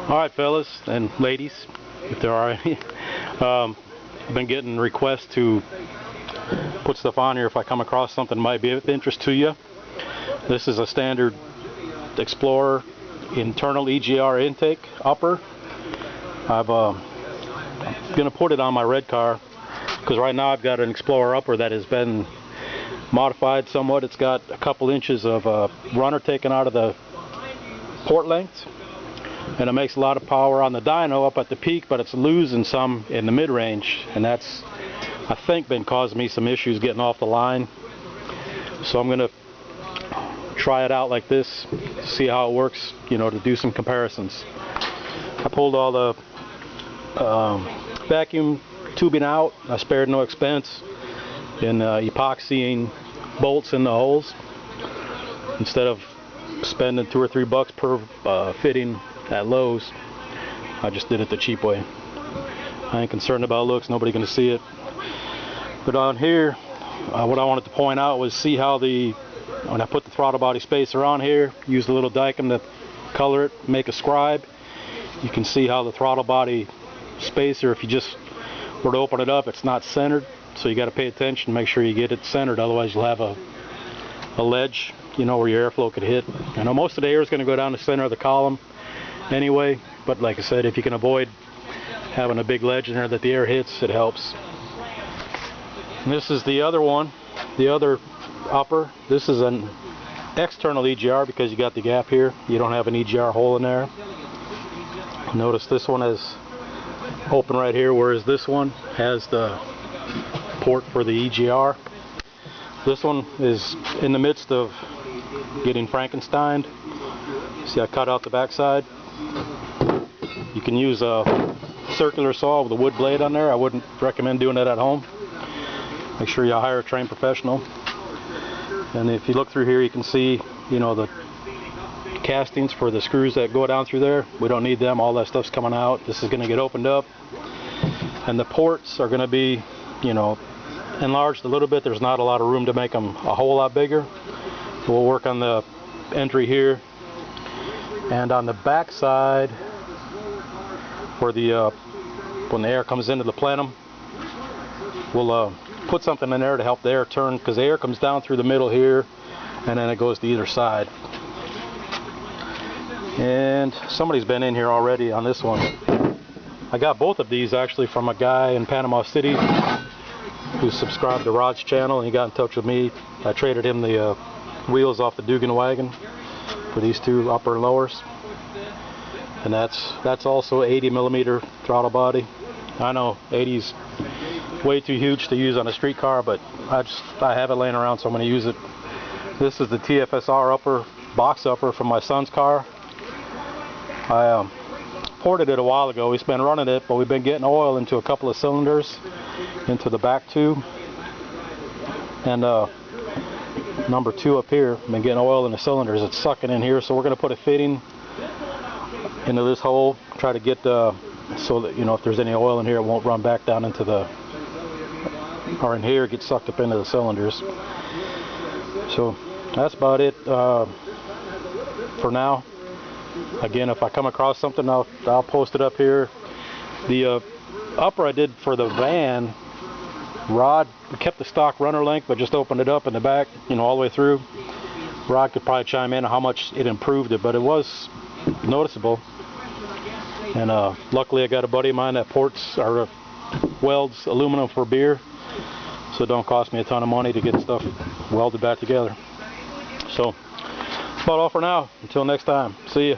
Alright fellas and ladies, if there are any, I've been getting requests to put stuff on here if I come across something that might be of interest to you. This is a standard Explorer internal EGR intake upper. I'm going to put it on my red car because right now I've got an Explorer upper that has been modified somewhat. It's got a couple inches of runner taken out of the port length, and it makes a lot of power on the dyno up at the peak, but it's losing some in the mid-range, and that's, I think, been causing me some issues getting off the line. So I'm going to try it out like this, see how it works, you know, to do some comparisons. I pulled all the vacuum tubing out. I spared no expense in epoxying bolts in the holes instead of spending $2 or $3 per fitting at Lowe's. I just did it the cheap way. I ain't concerned about looks, nobody gonna see it. But on here, what I wanted to point out was see how when I put the throttle body spacer on here, use the little dicom to color it, make a scribe. You can see how the throttle body spacer, if you just were to open it up, it's not centered, so you got to pay attention, make sure you get it centered, otherwise you'll have a ledge, you know, where your airflow could hit. I know most of the air is going to go down the center of the column anyway, but like I said, if you can avoid having a big ledge in there that the air hits, it helps. And this is the other one, the other upper. This is an external EGR because you got the gap here. You don't have an EGR hole in there. Notice this one is open right here, whereas this one has the port for the EGR. This one is in the midst of getting Frankensteined. See, I cut out the backside. You can use a circular saw with a wood blade on there. I wouldn't recommend doing that at home. Make sure you hire a trained professional. And if you look through here, you can see, you know, the castings for the screws that go down through there. We don't need them. All that stuff's coming out. This is going to get opened up, and the ports are going to be, you know, enlarged a little bit. There's not a lot of room to make them a whole lot bigger. We'll work on the entry here, and on the back side where the when the air comes into the plenum, we'll put something in there to help the air turn, because the air comes down through the middle here and then it goes to either side. And somebody's been in here already on this one. I got both of these actually from a guy in Panama City who subscribed to Rod's channel, and he got in touch with me. I traded him the wheels off the Dugan wagon for these two upper and lowers, and that's also 80mm throttle body. I know 80's way too huge to use on a street car, but I have it laying around, so I'm going to use it. This is the TFSR upper, box upper from my son's car. I ported it a while ago. He's been running it, but we've been getting oil into a couple of cylinders, into the back tube, and number 2 up here. Been getting oil in the cylinders. It's sucking in here, so we're going to put a fitting into this hole, try to get so that, you know, if there's any oil in here, it won't run back down into the, or in here, it gets sucked up into the cylinders. So that's about it for now. Again, if I come across something, I'll post it up here. The upper I did for the van, Rod kept the stock runner length, but just opened it up in the back, you know, all the way through. Rod could probably chime in on how much it improved it, but it was noticeable. And luckily I got a buddy of mine that ports or welds aluminum for beer, so it don't cost me a ton of money to get stuff welded back together. So about all for now. Until next time, see ya.